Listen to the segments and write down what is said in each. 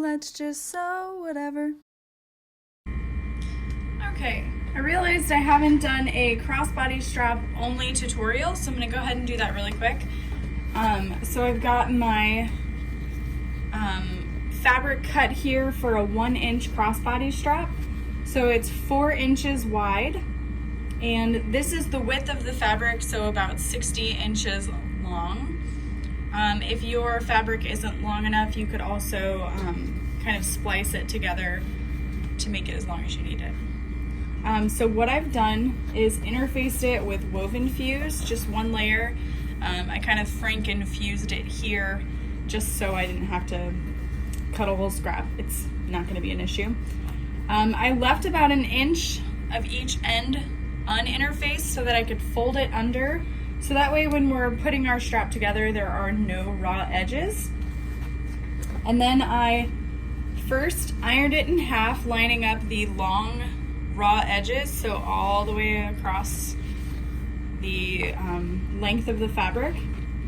let's just sew whatever. Okay, I realized I haven't done a crossbody strap only tutorial, so I'm gonna go ahead and do that really quick. So I've got my fabric cut here for a 1-inch crossbody strap. So it's 4 inches wide, and this is the width of the fabric, so about 60 inches long. If your fabric isn't long enough, you could also kind of splice it together to make it as long as you need it. So what I've done is interfaced it with woven fuse, just 1 layer. I kind of franken fused it here just so I didn't have to cut a whole scrap. It's not going to be an issue. I left about 1 inch of each end uninterfaced so that I could fold it under, so that way when we're putting our strap together there are no raw edges. And then I first ironed it in half, lining up the long raw edges, so all the way across the length of the fabric.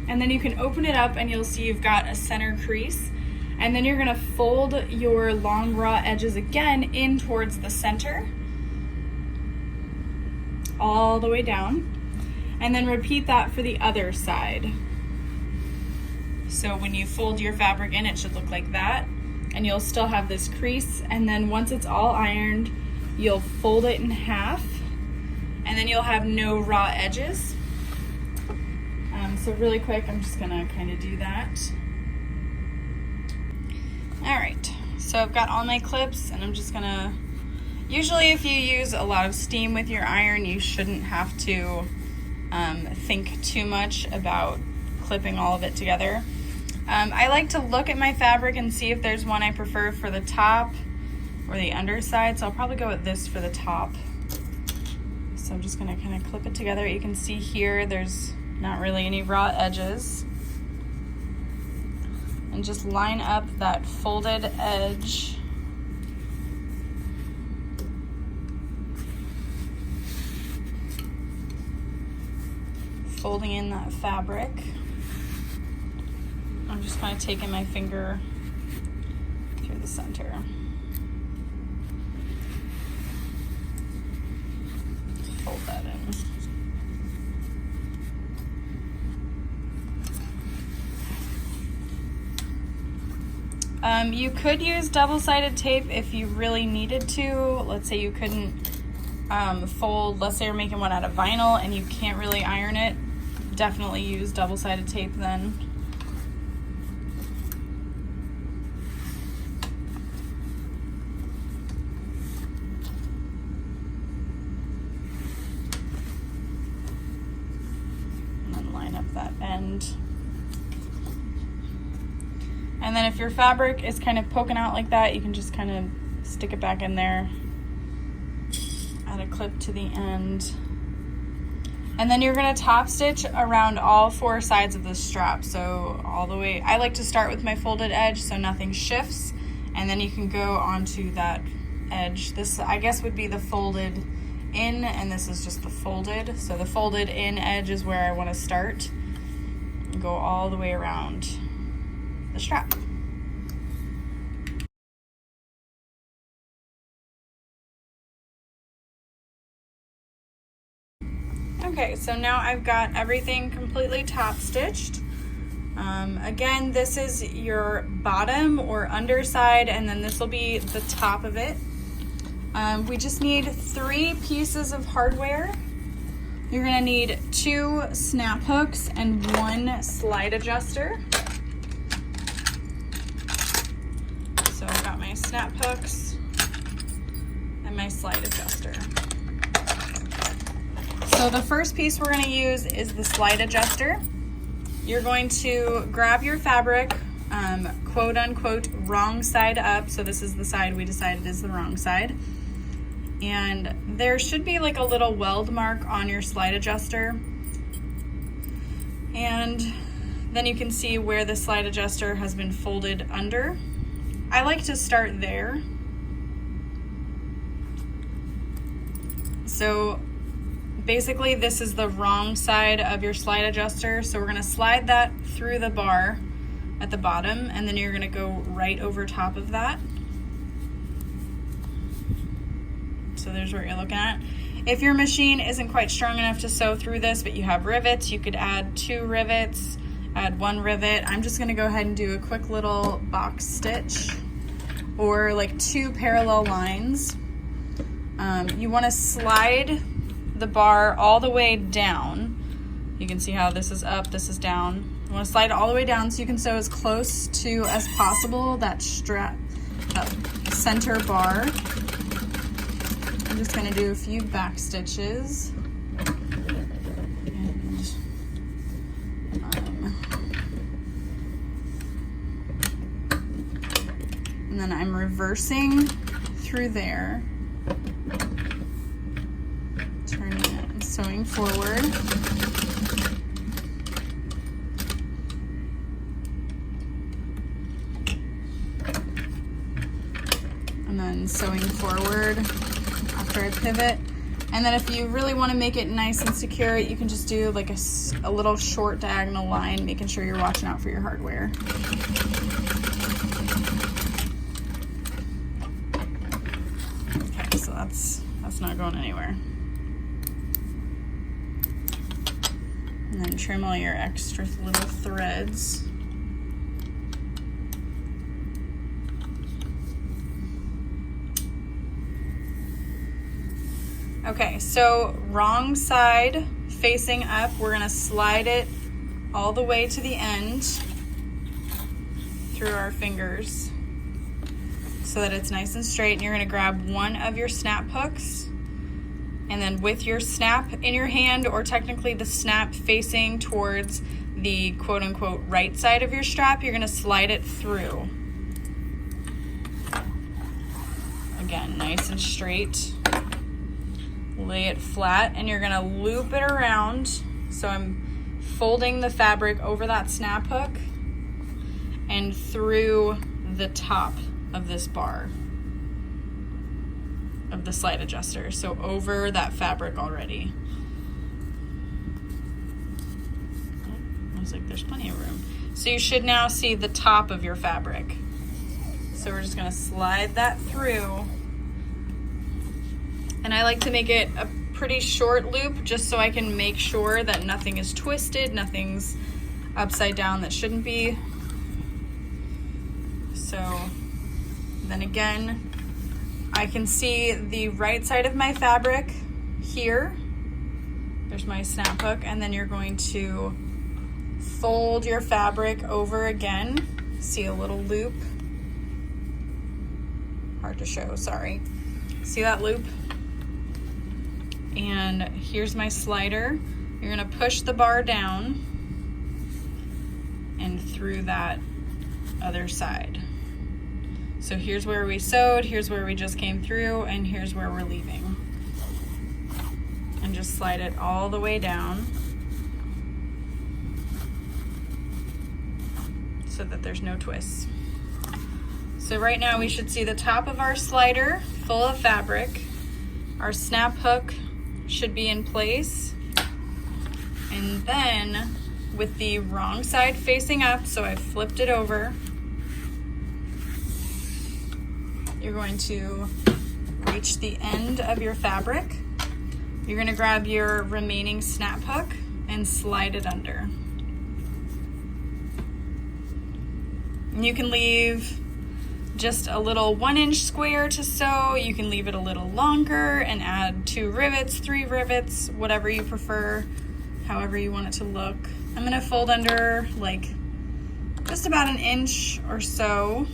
And then you can open it up and you'll see you've got a center crease. And then you're gonna fold your long raw edges again in towards the center, all the way down. And then repeat that for the other side. So when you fold your fabric in, it should look like that. And you'll still have this crease. And then once it's all ironed, you'll fold it in half. And then you'll have no raw edges. So really quick, I'm just gonna kind of do that. All right, so I've got all my clips, and I'm just gonna, usually if you use a lot of steam with your iron, you shouldn't have to think too much about clipping all of it together. I like to look at my fabric and see if there's one I prefer for the top or the underside, so I'll probably go with this for the top. So I'm just gonna kind of clip it together. You can see here there's not really any raw edges. And just line up that folded edge. Folding in that fabric. I'm just kind of taking my finger through the center. Fold that in. You could use double-sided tape if you really needed to. Let's say you couldn't fold, let's say you're making one out of vinyl and you can't really iron it, definitely use double-sided tape then. And then line up that end. And then if your fabric is kind of poking out like that, you can just kind of stick it back in there, add a clip to the end. And then you're gonna top stitch around all 4 sides of the strap. So all the way, I like to start with my folded edge so nothing shifts, and then you can go onto that edge. This, I guess, would be the folded in, and this is just the folded. So the folded in edge is where I wanna start and go all the way around the strap. Okay, so now I've got everything completely top stitched. Again, this is your bottom or underside, and then this will be the top of it. We just need 3 pieces of hardware. You're gonna need 2 snap hooks and 1 slide adjuster. So I've got my snap hooks and my slide adjuster. So the first piece we're going to use is the slide adjuster. You're going to grab your fabric, quote unquote, wrong side up. So this is the side we decided is the wrong side. And there should be like a little weld mark on your slide adjuster. And then you can see where the slide adjuster has been folded under. I like to start there. So basically this is the wrong side of your slide adjuster. So we're gonna slide that through the bar at the bottom, and then you're gonna go right over top of that. So there's what you're looking at. If your machine isn't quite strong enough to sew through this, but you have rivets, you could add 2 rivets, add 1 rivet. I'm just gonna go ahead and do a quick little box stitch, or like 2 parallel lines. You wanna slide the bar all the way down. You can see how this is up, this is down. You wanna slide it all the way down so you can sew as close to as possible that strap, center bar. I'm just gonna do a few back stitches. And then I'm reversing through there, turning it and sewing forward. And then sewing forward after I pivot. And then if you really want to make it nice and secure, you can just do like a little short diagonal line, making sure you're watching out for your hardware. Okay, so that's not going anywhere. And then trim all your extra little threads. Okay, so wrong side facing up, we're gonna slide it all the way to the end through our fingers so that it's nice and straight. And you're gonna grab one of your snap hooks, and then with your snap in your hand, or technically the snap facing towards the quote unquote right side of your strap, you're gonna slide it through. Again, nice and straight. Lay it flat, and you're gonna loop it around. So I'm folding the fabric over that snap hook and through the top of this bar of the slide adjuster. So over that fabric already. Oh, looks like there's plenty of room. So you should now see the top of your fabric. So we're just gonna slide that through. And I like to make it a pretty short loop just so I can make sure that nothing is twisted, nothing's upside down that shouldn't be. So then again, I can see the right side of my fabric here. There's my snap hook, and then you're going to fold your fabric over again. See a little loop. Hard to show, sorry. See that loop? And here's my slider. You're gonna push the bar down and through that other side. So here's where we sewed, here's where we just came through, and here's where we're leaving. And just slide it all the way down so that there's no twists. So right now we should see the top of our slider full of fabric. Our snap hook should be in place, and then with the wrong side facing up, so I flipped it over, you're going to reach the end of your fabric. You're going to grab your remaining snap hook and slide it under. And you can leave just a little 1-inch square to sew. You can leave it a little longer and add 2 rivets, 3 rivets, whatever you prefer, however you want it to look. I'm gonna fold under like just about 1 inch or so,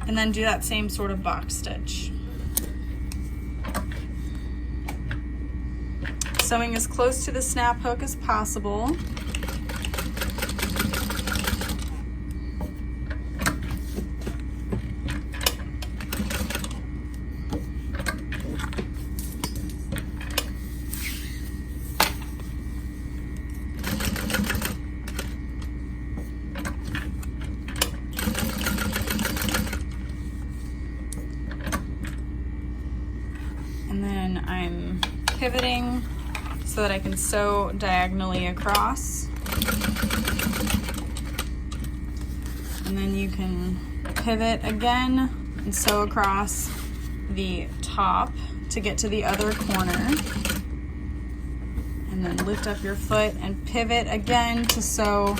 and then do that same sort of box stitch. Sewing as close to the snap hook as possible. And then I'm pivoting so that I can sew diagonally across. And then you can pivot again and sew across the top to get to the other corner. And then lift up your foot and pivot again to sew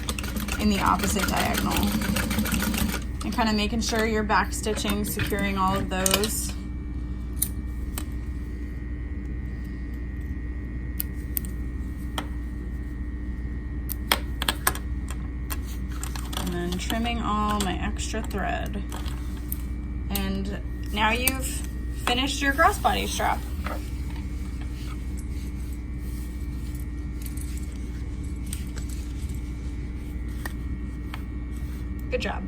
in the opposite diagonal. And kind of making sure you're back stitching, securing all of those. And then trimming all my extra thread. And now you've finished your crossbody strap. Good job.